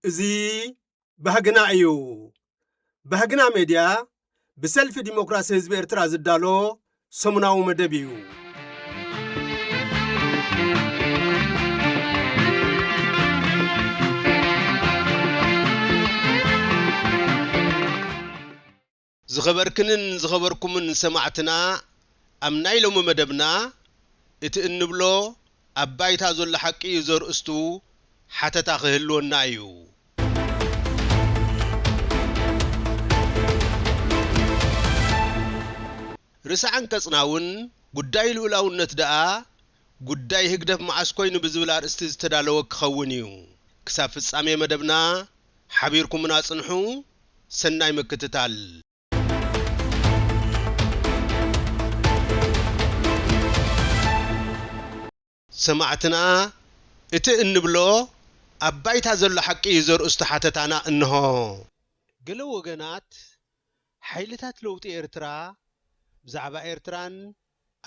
እዙ ባህግና እዩ ባህግና ሜድያ ብሰልፊ ዲሞክራሲ ህዝቢ ኤርትራ ዝዳሎ ሰሙናዊ መደብ እዩ ዝኸበርክንን ዝኸበርኩምን ሰማዕትና አምናይ ሎሙ መደብና እቲ እንብሎ አባይታ ዘሎ ሐቂ ዘርእስቱ ሓተታ ክህልወና እዩ ርሳዓን ከጽናውን ጉዳይ ልኡላውነት ደኣ ጉዳይ ህግደፍ ማዓስ ኮይኑ ብዝብል አርእስቲ ዝተዳለወ ክኸውን እዩ ክሳብ ፍጻሜ መደብና ሓቢርኩምና ጽንሑ ሰናይ ምክትታል ሰማዕትና እቲ እንብሎ አባይታ ዘሎ ሐቂ ዘርእስቱ ሓተታና እንሆ ገለ ወገናት ሓይልታት ለውጢ ኤርትራ ብዛዕባ ኤርትራን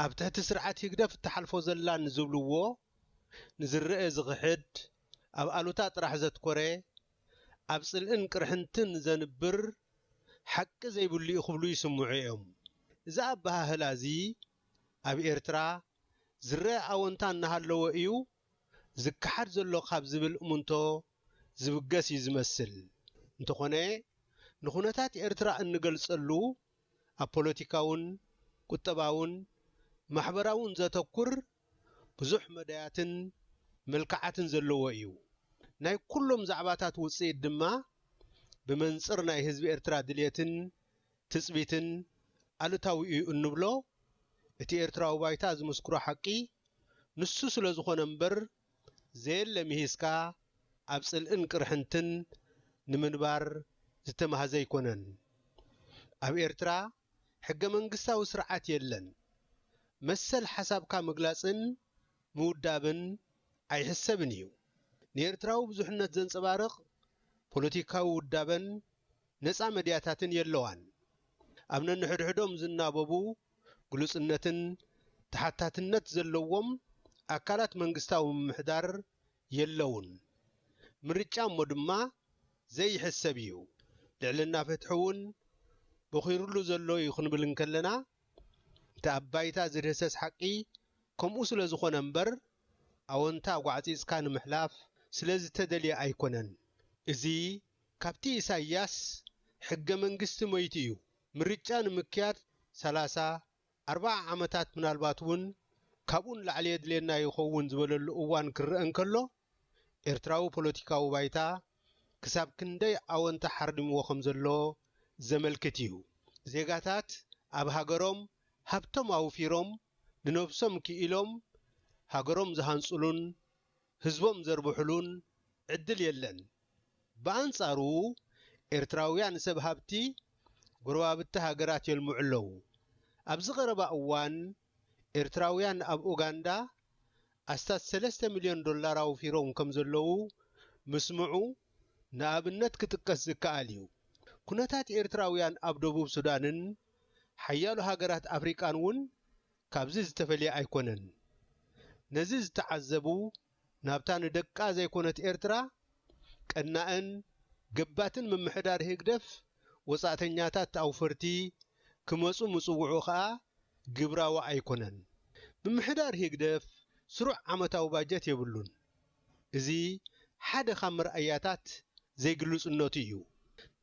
ኣብ ትሕቲ ስርዓት ህግደፍ ተሓልፎ ዘላን ዝብልዎ ንዝርአ ዝኽሕድ ኣብ ኣሉታ ጥራሕ ዘትኮረ ኣብ ጽልእን ቅርሕንትን ዘንብር ሓቂ ዘይብሉ ይኽብሉ ይስምዑ እዮም እዛ ኣባሃህላ እዚ ኣብ ኤርትራ ዝርአ ኣወንታ እናሃለወ እዩ ዝከሓድ ዘሎ ካብ ዝብል እሙንቶ ዝብገስ እዩ ዝመስል እንተኾነ ንኹነታት ኤርትራ እንገልጸሉ ኣብ ፖለቲካውን ቁጠባውን ማሕበራውን ዘተኩር ብዙሕ መዳያትን መልክዓትን ዘለዎ እዩ ናይ ኩሎም ዛዕባታት ውጽኢት ድማ ብመንጽር ናይ ህዝቢ ኤርትራ ድልየትን ትጽቢትን ኣሉታዊ እዩ እንብሎ እቲ ኤርትራዊ ባይታ ዝምስክሮ ሐቂ ንሱ ስለ ዝኾነ እምበር ዘየለ ምሂስካ ኣብ ጽልእን ቅርሕንትን ንምንባር ዝተማሃዘ ይኮነን ኣብ ኤርትራ ሕገ መንግስታዊ ስርዓት የለን መሰል ሓሳብካ ምግላጽን ምውዳብን ኣይሕሰብን እዩ ንኤርትራዊ ብዙሕነት ዘንጸባርቕ ፖለቲካዊ ውዳበን ነፃ መድያታትን የለዋን ኣብ ነንሕድሕዶም ዝናበቡ ግሉጽነትን ተሓታትነት ዘለዎም ኣካላት መንግስታዊ ምምሕዳር የለውን ምርጫ እሞ ድማ ዘይሕሰብ እዩ ልዕልና ፍትሕውን በኺሩሉ ዘሎ ይኹንብል እንከለና እቲ ኣባይታ ዝድህሰስ ሐቂ ከምኡ ስለ ዝኾነ እምበር ኣወንታ ጓዕፂጽካ ንምሕላፍ ስለ ዝተደልየ ኣይኮነን እዚ ካብቲ ኢሳይያስ ሕገ መንግስቲ ሞይቲ እዩ ምርጫ ንምክያድ 40 ዓመታት ምናልባት እውን ካብኡን ላዕሊ የድልየና ይኸውን ዝበለሉ እዋን ክርአ እንከሎ ኤርትራዊ ፖለቲካዊ ባይታ ክሳብ ክንደይ ኣወንታ ሓርድምዎ ከም ዘሎ ዘመልክት እዩ ዜጋታት ኣብ ሃገሮም ሃብቶም ኣውፊሮም ንነፍሶም ክኢሎም ሃገሮም ዝሃንጽሉን ህዝቦም ዘርብሕሉን ዕድል የለን በአንጻሩ ኤርትራውያን ሰብ ሃብቲ ጎረባብቲ ሃገራት የልምዑ ኣለዉ ኣብዚ ቀረባ እዋን ኤርትራውያን ኣብ ኡጋንዳ ኣስታት $3 ሚልዮን ኣውፊሮም ከም ዘለዉ ምስምዑ ንኣብነት ክጥቀስ ዝከኣል እዩ ኩነታት ኤርትራውያን ኣብ ደቡብ ሱዳንን ሓያሉ ሃገራት ኣፍሪቃን እውን ካብዚ ዝተፈልየ ኣይኮነን ነዚ ዝተዓዘቡ ናብታ ንደቃ ዘይኮነት ኤርትራ ቀናእን ገባትን ምምሕዳር ህግደፍ ወጻእተኛታት ኣውፈርቲ ክመጹ ምጽውዑ ኸኣ ግብራዊ ኣይኮነን ምምሕዳር ህግደፍ ስሩዕ ዓመታዊ ባጀት የብሉን እዚ ሓደ ካብ ምርኣያታት ዘይግልጽነቱ እዩ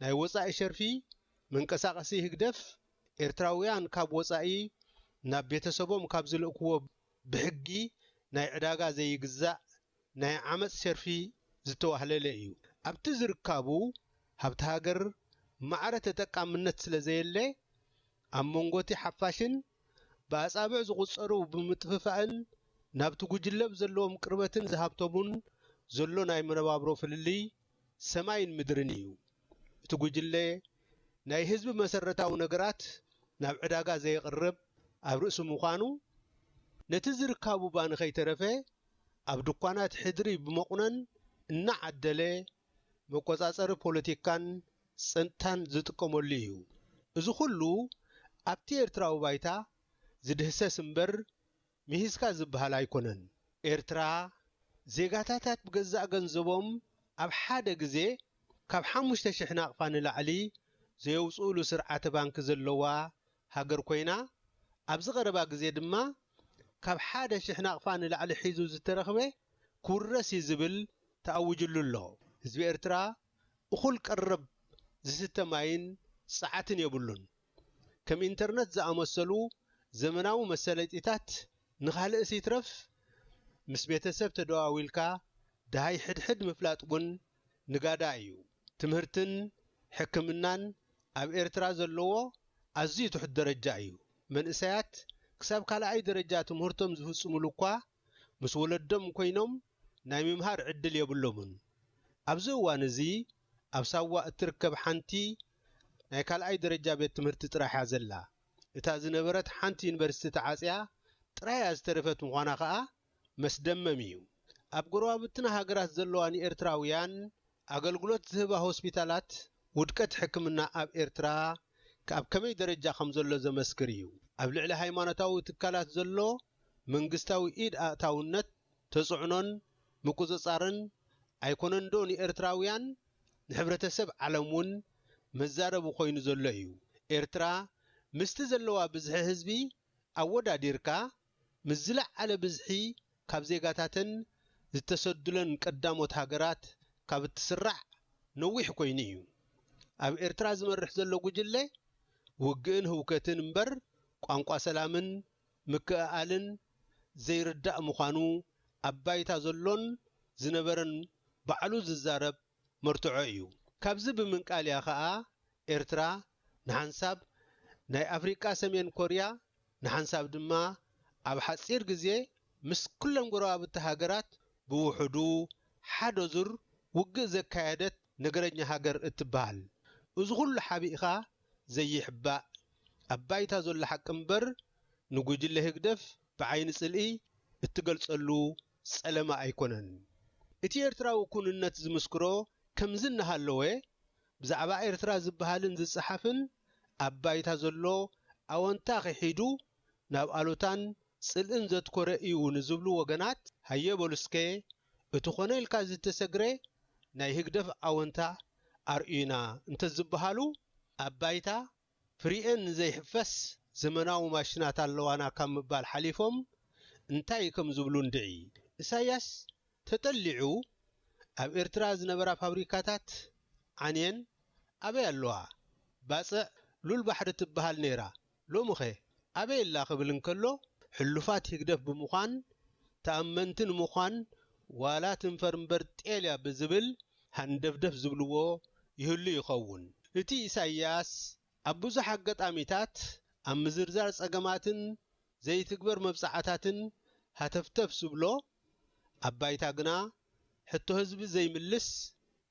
ናይ ወጻኢ ሸርፊ መንቀሳቐሲ ህግደፍ ኤርትራውያን ካብ ወጻኢ ናብ ቤተሰቦም ካብ ዝልእክዎ ብሕጊ ናይ ዕዳጋ ዘይግዛእ ናይ ዓመፅ ሸርፊ ዝተዋህለለ እዩ ኣብቲ ዝርካቡ ሃብቲ ሃገር ማዕረ ተጠቃምነት ስለ ዘየለ ኣብ መንጎቲ ሓፋሽን ብኣጻብዕ ዝቝጸሩ ብምጥፍፋእን ናብቲ ጉጅለብ ዘለዎም ቅርበትን ዝሃብቶሙን ዘሎ ናይ መነባብሮ ፍልሊ ሰማይን ምድርን እዩ እቲ ጉጅለ ናይ ህዝቢ መሰረታዊ ነገራት ናብ ዕዳጋ ዘይቅርብ ኣብ ርእሱ ምዃኑ ነቲ ዝርካቡ ባን ኸይተረፈ ኣብ ድኳናት ሕድሪ ብመቁነን እናዓደለ መቆጻጸሪ ፖለቲካን ጽንታን ዝጥቀመሉ እዩ እዚ ሁሉ ኣብቲ ኤርትራዊ ባይታ ዝድህሰስ እምበር ምሂስካ ዝበሃል ኣይኮነን ኤርትራ ዜጋታት ብገዛእ ገንዘቦም ኣብ ሓደ ግዜ ካብ 5000 ናቕፋን ላዕሊ ዘየውፅኡሉ ስርዓተ ባንክ ዘለዋ ሃገር ኮይና ኣብዚ ቀረባ ግዜ ድማ ካብ 1000 ናቕፋን ላዕሊ ሒዙ ዝተረኸበ ኩረሲ ዝብል ተኣውጅሉ ኣሎ ህዝቢ ኤርትራ እኹል ቀረብ ዝስተማይን ጸዓትን የብሉን ከም ኢንተርኔት ዝኣመሰሉ ዘመናዊ መሰለጢታት ንኻልእ ሲትረፍ ምስ ቤተሰብ ተደዋዊልካ ዳሃይ ሕድሕድ ምፍላጥ ውን ንጋዳ እዩ ትምህርትን ሕክምናን ኣብ ኤርትራ ዘለዎ ኣዝዩ ትሑት ደረጃ እዩ መንእሰያት ክሳብ ካልኣይ ደረጃ ትምህርቶም ዝፍጽሙሉ እኳ ምስ ወለዶም ኮይኖም ናይ ምምሃር ዕድል የብሎምን ኣብዚ እዋን እዚ ኣብ ሳዋ እትርከብ ሓንቲ ናይ ካልኣይ ደረጃ ቤት ትምህርቲ ጥራሕ ዘላ እታ ዝነበረት ሓንቲ ዩኒቨርሲቲ ተዓጽያ ጥራይ ዝተረፈት ምዃና ከዓ መስደመም እዩ ኣብ ጎረባብትና ሃገራት ዘለዋን ኤርትራውያን ኣገልግሎት ዝህባ ሆስፒታላት ውድቀት ሕክምና ኣብ ኤርትራ ካብ ከመይ ደረጃ ከም ዘሎ ዘመስክር እዩ ኣብ ልዕሊ ሃይማኖታዊ ትካላት ዘሎ መንግስታዊ ኢድ ኣእታውነት ተጽዕኖን ምቁጽጻርን ኣይኮነን ዶ ንኤርትራውያን ንሕብረተሰብ ዓለም ውን መዛረቡ ኮይኑ ዘሎ እዩ ኤርትራ ምስቲ ዘለዋ ብዝሒ ህዝቢ ኣወዳዲርካ ምስ ዝለዓለ ብዝሒ ካብ ዜጋታትን ዝተሰድለን ቀዳሞት ሃገራት ካብ እትስራዕ ነዊሕ ኮይኑ እዩ ኣብ ኤርትራ ዝመርሕ ዘሎ ጉጅለ ውግእን ህውከትን እምበር ቋንቋ ሰላምን ምክኣልን ዘይርዳእ ምዃኑ ኣባይታ ዘሎን ዝነበረን ባዕሉ ዝዛረብ መርትዖ እዩ ካብዚ ብምንቃልያ ከዓ ኤርትራ ንሓንሳብ ናይ ኣፍሪቃ ሰሜን ኮርያ ንሓንሳብ ድማ ኣብ ሓጺር ግዜ ምስ ኩሎም ጎረባብቲ ሃገራት ብውሕዱ ሓደ ዙር ውግእ ዘካየደት ነገረኛ ሃገር እትበሃል እዚ ኩሉ ሓቢእኻ ዘይሕባእ ኣባይታ ዘሎ ሓቂ እምበር ንጉጅለ ህግደፍ ብዓይኒ ጽልኢ እትገልጸሉ ጸለማ ኣይኮነን እቲ ኤርትራዊ ኩንነት ዝምስክሮ ከም ዝናሃለወ ብዛዕባ ኤርትራ ዝበሃልን ዝጽሓፍን ኣባይታ ዘሎ ኣወንታ ኺሒዱ ናብ ኣሎታን ጽልእን ዘትኮረ እዩ ንዝብሉ ወገናት ሃየበሉስከ እቲ ኾነ ኢልካ ዝተሰግረ ናይ ህግደፍ ኣወንታ ኣርዩና እንተዝበሃሉ ኣባይታ ፍሪኤን ዘይሕፈስ ዘመናዊ ማሽናት ኣለዋና ካብ ምባል ሓሊፎም እንታይ ከም ዝብሉ እንድዒ ኢሳያስ ተጠሊዑ ኣብ ኤርትራ ዝነበራ ፋብሪካታት ዓንየን ኣበይ ኣለዋ ባጽዕ ሉል ባሕሪ ትበሃል ነይራ ሎሙኸ ኣበይ ኣላ ክብል እንከሎ ሕሉፋት ህግደፍ ብምዃን ተኣመንትን ምዃን ዋላ ትንፈርምበር ጤልያ ብዝብል ሃንደፍደፍ ዝብልዎ ይህሉ ይኸውን እቲ ኢሳያስ ኣብ ብዙሕ ኣጋጣሚታት ኣብ ምዝርዛር ጸገማትን ዘይትግበር መብጻዕታትን ሃተፍተፍ ዝብሎ ኣባይታ ግና ሕቶ ህዝቢ ዘይምልስ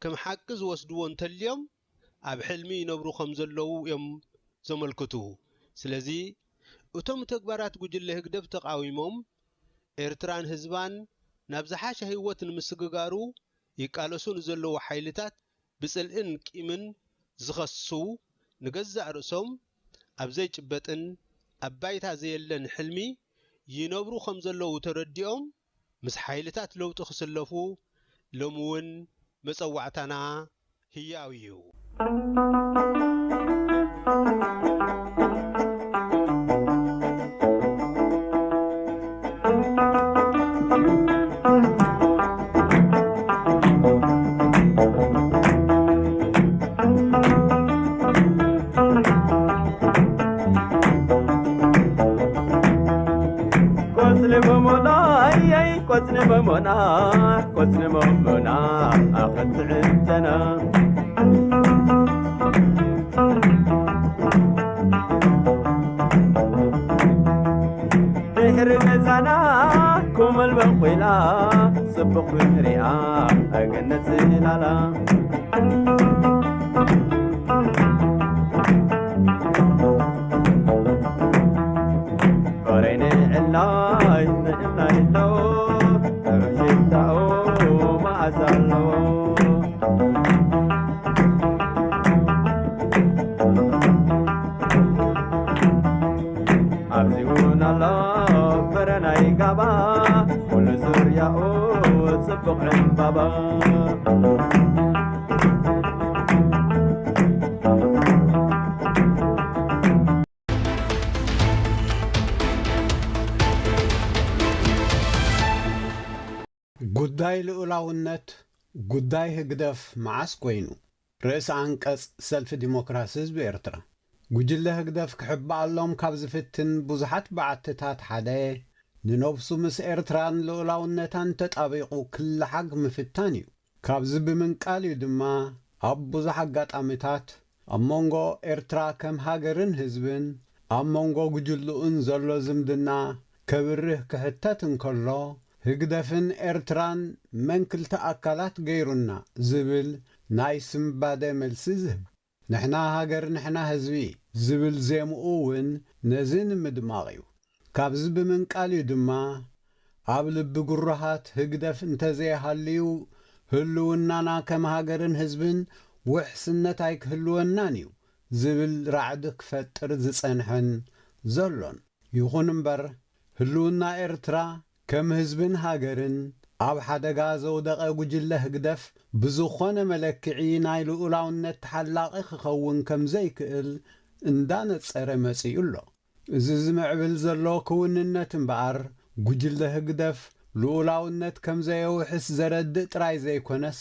ከም ሓቂ ዝወስድዎ እንተልዮም ኣብ ሕልሚ ይነብሩ ከም ዘለዉ እዮም ዘመልክቱ ስለዚ እቶም ተግባራት ጉጅለ ህግደፍ ተቃዊሞም ኤርትራን ህዝባን ናብ ዝሓሸ ህይወት ንምስግጋሩ ይቃለሱን ዘለዉ ሓይልታት ብጽልእን ቂምን ዝኸሱ ንገዛእ ርእሶም ኣብ ዘይጭበጥን ኣባይታ ዘየለን ሕልሚ ይነብሩ ከም ዘለዉ ተረዲኦም ምስ ሓይልታት ለውጢ ክስለፉ ሎምውን መጸዋዕታና ህያው እዩ قصن مؤمنا أخذت عندنا بحر نزانا كوم البقولا صبق بحريا أقنت زلالا قريني علاي نعمنا يلو أبزيون الله برنا يقابا كل سوريا صبق عن بابا ጉዳይ ልኡላውነት ጉዳይ ህግደፍ መዓስ ኮይኑ ርእስ አንቀጽ ሰልፊ ዲሞክራሲ ህዝቢ ኤርትራ ጉጅለ ህግደፍ ክሕባኣሎም ካብ ዝፍትን ብዙሓት በዓትታት ሓደ ንነብሱ ምስ ኤርትራን ልኡላውነታን ተጣቢቑ ክለሓግ ምፍታን እዩ ካብዚ ብምንቃል እዩ ድማ ኣብ ብዙሕ ኣጋጣሚታት ኣብ መንጎ ኤርትራ ከም ሃገርን ህዝብን ኣብ መንጎ ጉጅልኡን ዘሎ ዝምድና ከብርህ ክሕተት እንከሎ ህግደፍን ኤርትራን መንክልተ ኣካላት ገይሩና ዝብል ናይ ስምባደ መልሲ ዝህብ ንሕና ሃገር ንሕና ህዝቢ ዝብል ዜምኡ እውን ነዚ ንምድማቕ እዩ ካብዚ ብምንቃል እዩ ድማ ኣብ ልቢ ጉሩሃት ህግደፍ እንተዘይሃልዩ ህልውናና ከም ሃገርን ህዝብን ውሕስነት ኣይክህልወናን እዩ ዝብል ራዕዲ ክፈጥር ዝጸንሐን ዘሎን ይኹን እምበር ህልውና ኤርትራ ከም ህዝብን ሃገርን ኣብ ሓደጋ ዘውደቐ ጉጅለ ህግደፍ ብዝኾነ መለክዒ ናይ ልኡላውነት ተሓላቒ ክኸውን ከም ዘይክእል እንዳነጸረ መጺኡ ኣሎ እዚ ዝምዕብል ዘሎ ክውንነት እምበኣር ጉጅለ ህግደፍ ልኡላውነት ከም ዘየውሕስ ዘረድእ ጥራይ ዘይኮነስ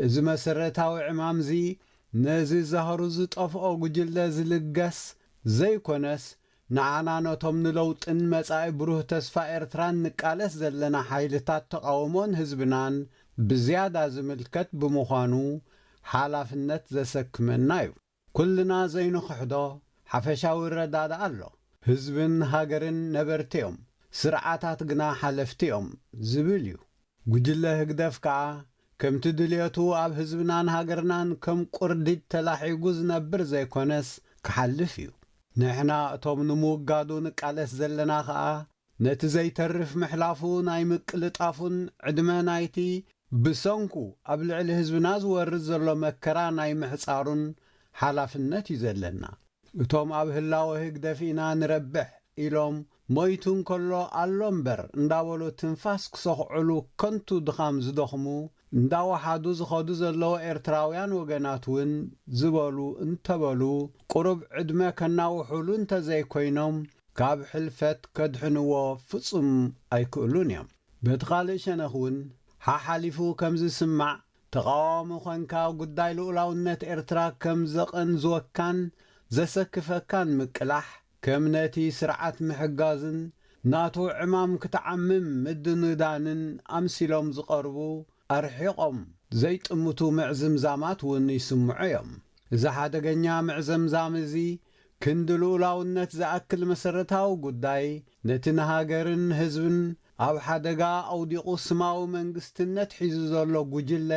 እዚ መሰረታዊ ዕማምዚ ነዚ ዛህሩ ዝጠፍኦ ጉጅለ ዝልገስ ዘይኮነስ ንዓና ነቶም ንለውጥን መጻኢ ብሩህ ተስፋ ኤርትራን ንቃለስ ዘለና ሓይልታት ተቃውሞን ህዝብናን ብዝያዳ ዝምልከት ብምዃኑ ሓላፍነት ዘሰክመና እዩ ኩልና ዘይንኽሕዶ ሓፈሻዊ ረዳዳ ኣሎ ህዝብን ሃገርን ነበርቲኦም ስርዓታት ግና ሓለፍቲኦም ዝብል እዩ ጉጅለ ህግደፍ ከዓ ከምቲ ድልየቱ ኣብ ህዝብናን ሃገርናን ከም ቁርዲድ ተላሒጉ ዝነብር ዘይኮነስ ክሓልፍ እዩ ንሕና እቶም ንምውጋዱ ንቃለስ ዘለና ከዓ ነቲ ዘይተርፍ ምሕላፉ ናይ ምቅልጣፉን ዕድመ ናይቲ ብሰንኩ ኣብ ልዕሊ ህዝብና ዝወርድ ዘሎ መከራ ናይ ምሕፃሩን ሓላፍነት እዩ ዘለና እቶም ኣብ ህላወ ህግደፍ ኢና ንረብሕ ኢሎም ሞይቱ እንከሎ ኣሎ እምበር እንዳበሉ ትንፋስ ክሰኽዕሉ ከንቱ ድኻም ዝደኽሙ እንዳወሓዱ ዝኸዱ ዘለዎ ኤርትራውያን ወገናት እውን ዝበሉ እንተበሉ ቁሩብ ዕድመ ከናውሕሉ እንተዘይኮይኖም ካብ ሕልፈት ከድሕንዎ ፍጹም ኣይክእሉን እዮም በቲ ካልእ ሸነኽ እውን ሓሓሊፉ ከም ዝስማዕ ተቃዋሚ ኾንካ ጉዳይ ልኡላውነት ኤርትራ ከም ዘቐንዝወካን ዘሰክፈካን ምቅላሕ ከም ነቲ ስርዓት ምሕጋዝን ናቱ ዕማም ክትዓምም ምድንዳንን ኣምሲሎም ዝቐርቡ ኣርሒቖም ዘይጥምቱ ምዕዝምዛማት እውን ይስምዑ እዮም እዚ ሓደገኛ ምዕዘምዛም እዚ ክንዲ ልኡላውነት ዝኣክል መሰረታዊ ጉዳይ ነቲ ንሃገርን ህዝብን ኣብ ሓደጋ ኣውዲቑ ስማዊ መንግስትነት ሒዙ ዘሎ ጉጅለ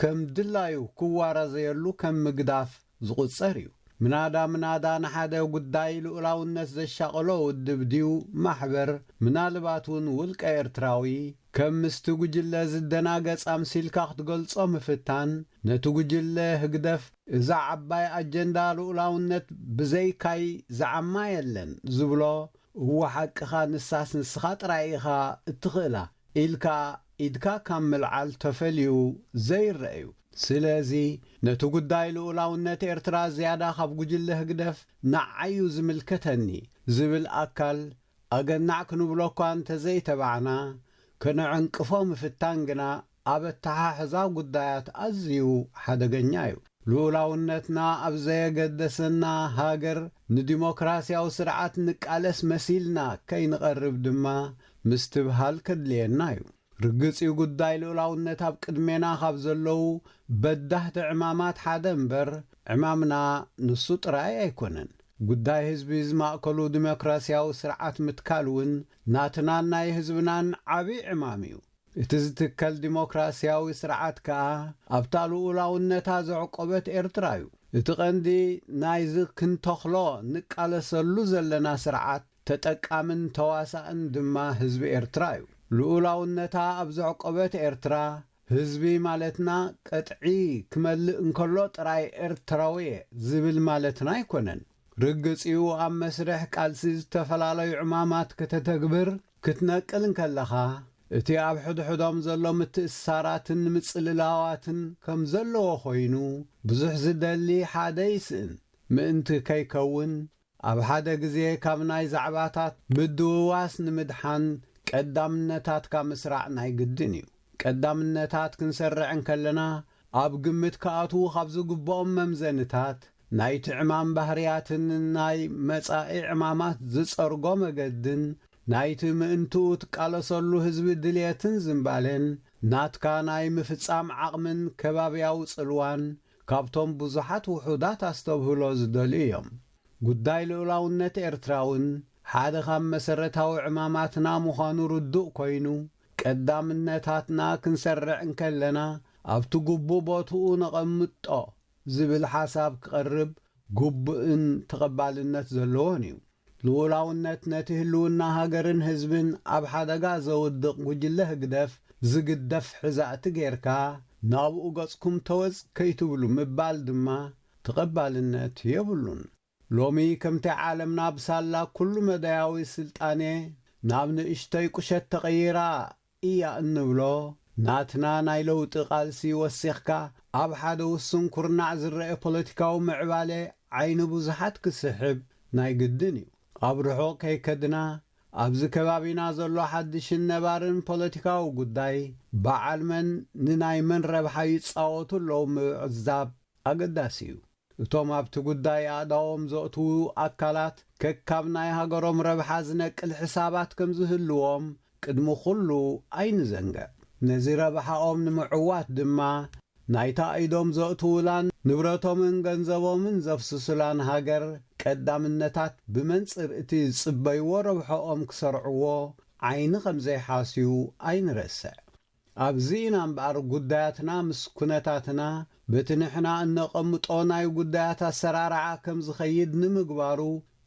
ከም ድላዩ ክዋረዘየሉ ከም ምግዳፍ ዝቝጸር እዩ ምናዳ ንሓደ ጉዳይ ልኡላውነት ዘሻቐሎ ውድብ ድዩ ማሕበር ምናልባት እውን ውልቀ ኤርትራዊ ከም ምስቲ ጉጅለ ዝደናገጽ ኣምሲልካ ክትገልጾ ምፍታን ነቲ ጉጅለ ህግደፍ እዛ ዓባይ ኣጀንዳ ልኡላውነት ብዘይካይ ዝዓማ የለን ዝብሎ እዎ ሓቅኻ ንሳስ ንስኻ ጥራይ ኢኻ እትኽእላ ኢልካ ኢድካ ካብ ምልዓል ተፈልዩ ዘይረአዩ ስለዚ ነቲ ጉዳይ ልኡላውነት ኤርትራ ዝያዳ ካብ ጉጅለ ህግደፍ ንዓዩ ዝምልከተኒ ዝብል ኣካል ኣገናዕ ክንብሎ እኳ እንተዘይተባዕና ከነዕንቅፎ ምፍታን ግና ኣብ ኣተሓሕዛ ጉዳያት ኣዝዩ ሓደገኛ እዩ ልኡላውነትና ኣብ ዘየገደሰና ሃገር ንዲሞክራስያዊ ስርዓት ንቃለስ መሲልና ከይንቐርብ ድማ ምስትብሃል ከድልየና እዩ ርግጺ ጉዳይ ልኡላውነት ኣብ ቅድሜና ካብ ዘለዉ በዳህቲ ዕማማት ሓደ እምበር ዕማምና ንሱ ጥራይ ኣይኮነን ጉዳይ ህዝቢ ዝማእከሉ ዲሞክራስያዊ ስርዓት ምትካል እውን ናትናን ናይ ህዝብናን ዓብዪ ዕማም እዩ እቲ ዝትከል ዲሞክራስያዊ ስርዓት ከዓ ኣብታ ልኡላውነታ ዘዕቆበት ኤርትራ እዩ እቲ ቐንዲ ናይዚ ክንተኽሎ ንቃለሰሉ ዘለና ስርዓት ተጠቃምን ተዋሳእን ድማ ህዝቢ ኤርትራ እዩ ልኡላውነታ ኣብ ዘዕቆበት ኤርትራ ህዝቢ ማለትና ቀጥዒ ክመልእ እንከሎ ጥራይ ኤርትራዊ ዝብል ማለትና ኣይኮነን ርግጺኡ ኣብ መስርሕ ቃልሲ ዝተፈላለዩ ዕማማት ከተተግብር ክትነቅል እንከለኻ እቲ ኣብ ሕድሕዶም ዘሎ ምትእስሳራትን ምጽልላዋትን ከም ዘለዎ ኾይኑ ብዙሕ ዝደሊ ሓደ ይስእን ምእንቲ ከይከውን ኣብ ሓደ ግዜ ካብ ናይ ዛዕባታት ምድውዋስ ንምድሓን ቀዳምነታትካ ምስራዕ ናይ ግድን እዩ ቀዳምነታት ክንሰርዕን ከለና ኣብ ግምት ከኣትዉ ካብ ዝግብኦም መምዘንታት ናይቲ ዕማም ባህርያትን ናይ መጻኢ ዕማማት ዝጸርጎ መገድን ናይቲ ምእንትኡ ትቃለሰሉ ህዝቢ ድልየትን ዝምባለን ናትካ ናይ ምፍጻም ዓቕምን ከባብያዊ ጽልዋን ካብቶም ብዙሓት ውሑዳት ኣስተብህሎ ዝደልዩ እዮም። ጉዳይ ልኡላውነት ኤርትራውን ሓደ ካብ መሰረታዊ ዕማማትና ምዃኑ ርዱእ ኮይኑ ቀዳምነታትና ክንሰርዕን ከለና ኣብቲ ግቡእ ቦትኡ ነቐምጦ ዝብል ሓሳብ ክቐርብ ግቡእን ተቐባልነት ዘለዎን እዩ። ልኡላውነት ነቲ ህልውና ሃገርን ህዝብን ኣብ ሓደጋ ዘውድቕ ጉጅለ ህግደፍ ዝግደፍ ሕዛእቲ ጌርካ ናብኡ ገጽኩም ተወጽ ከይትብሉ ምባል ድማ ተቐባልነት የብሉን። ሎሚ ከምቲ ዓለምና ብሳላ ኩሉ መዳያዊ ስልጣኔ ናብ ንእሽተይ ቁሸት ተቐይራ እያ እንብሎ ናትና ናይ ለውጢ ቃልሲ ወሲኽካ ኣብ ሓደ ውሱን ኩርናዕ ዝረአ ፖለቲካዊ ምዕባለ ዓይኒ ብዙሓት ክስሕብ ናይ ግድን እዩ። ኣብ ርሑቕ ከይከድና ኣብዚ ከባቢና ዘሎ ሓድሽን ነባርን ፖለቲካዊ ጉዳይ በዓል መን ንናይ መን ረብሓ ይጻወቱ ኣለዉ ምዕዛብ ኣገዳሲ እዩ። እቶም ኣብቲ ጉዳይ ኣእዳዎም ዘእትዉ ኣካላት ከካብ ናይ ሃገሮም ረብሓ ዝነቅል ሕሳባት ከም ዝህልዎም ቅድሚ ኩሉ ኣይንዘንግዕ። ነዚ ረብሓኦም ንምዕዋት ድማ ናይታ ኢዶም ዘእትውላን ንብረቶምን ገንዘቦምን ዘፍስሱላን ሃገር ቀዳምነታት ብመንጽር እቲ ዝጽበይዎ ረብሖኦም ክሰርዕዎ ዓይኒ ከም ዘይሓስዩ ኣይንረስዕ። ኣብዚ ኢና እምበኣር ጉዳያትና ምስ ኩነታትና በቲ ንሕና እነቐምጦ ናይ ጉዳያት ኣሰራርዓ ከም ዝኸይድ ንምግባሩ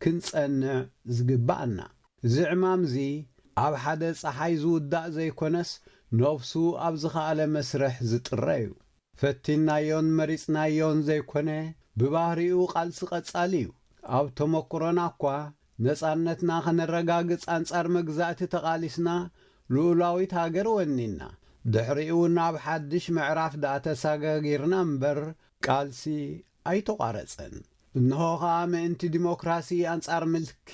ክንጸንዕ ዝግባአና። እዚ ዕማም እዚ ኣብ ሓደ ፀሓይ ዝውዳእ ዘይኮነስ ነፍሱ ኣብ ዝኸኣለ መስርሕ ዝጥረ እዩ። ፈቲናዮን መሪጽናዮን ዘይኮነ ብባህሪኡ ቃልሲ ቀጻሊ እዩ። ኣብ ተመክሮና እኳ ነጻነትና ኸነረጋግጽ አንጻር መግዛእቲ ተቓሊስና ልኡላዊት ሃገር ወኒና ድሕሪኡ ናብ ሓድሽ ምዕራፍ ዳኣ ተሰጋጊርና እምበር ቃልሲ ኣይተቋረጸን። እንሆ ኸዓ ምእንቲ ዲሞክራሲ አንጻር ምልኪ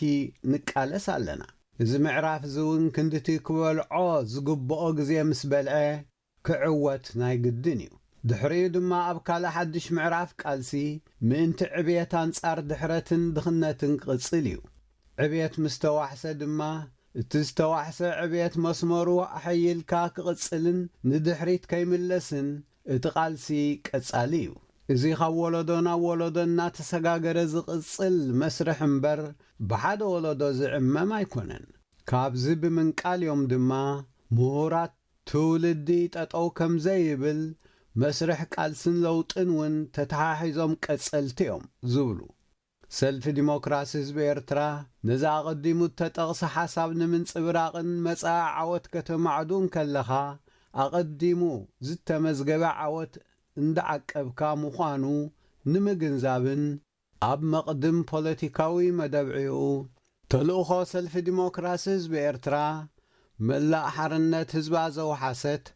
ንቃለስ ኣለና። እዚ ምዕራፍ እዚ እውን ክንድቲ ክበልዖ ዝግብኦ ግዜ ምስ በልዐ ክዕወት ናይ ግድን እዩ። ድሕሪኡ ድማ ኣብ ካልእ ሓድሽ ምዕራፍ ቃልሲ ምእንቲ ዕብየት አንጻር ድሕረትን ድኽነትን ክቕጽል እዩ። ዕብየት ምስ ተዋሕሰ ድማ እቲ ዝተዋሕሰ ዕብየት መስመሩ ኣሕይልካ ክቕጽልን ንድሕሪት ከይምለስን እቲ ቃልሲ ቀጻሊ እዩ። እዚ ካብ ወለዶ ናብ ወለዶ እናተሰጋገረ ዝቕጽል መስርሕ እምበር ብሓደ ወለዶ ዝዕመም ኣይኮነን። ካብዚ ብምንቃልዮም ድማ ምሁራት ትውልዲ ጠጠው ከም ዘይብል መስርሕ ቃልስን ለውጥን እውን ተተሓሒዞም ቀጸልቲ እዮም ዝብሉ። ሰልፊ ዲሞክራሲ ህዝቢ ኤርትራ ነዛ ኣቐዲሙ ተጠቕሲ ሓሳብ ንምንጽብራቕን መጻኢ ዓወት ከተማዕዱን ከለኻ ኣቐዲሙ ዝተመዝገበ ዓወት እንዳዓቀብካ ምዃኑ ንምግንዛብን ኣብ መቕድም ፖለቲካዊ መደብዒኡ ተልእኾ ሰልፊ ዲሞክራሲ ህዝቢ ኤርትራ መላእ ሓርነት ህዝባ ዘወሓሰት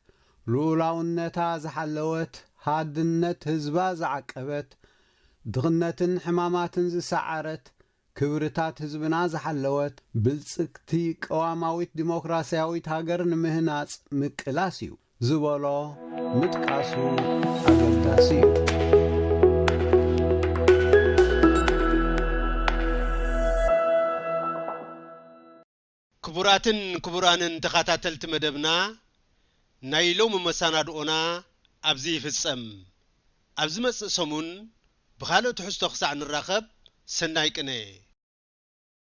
ልኡላውነታ ዝሓለወት ሃድነት ህዝባ ዝዓቀበት ድኽነትን ሕማማትን ዝሰዓረት ክብርታት ህዝብና ዝሓለወት ብልጽግቲ ቀዋማዊት ዲሞክራስያዊት ሃገር ንምህናጽ ምቅላስ እዩ ዝበሎ ምጥቃሱ ኣገዳሲ እዩ። ክቡራትን ክቡራንን ተኸታተልቲ መደብና ናይ ሎሚ መሰናድኦና ኣብዚ ይፍጸም። ኣብዚ መጽእ ሰሙን ብኻልኦት ትሕዝቶ ክሳዕ ንራኸብ ሰናይ ቅነ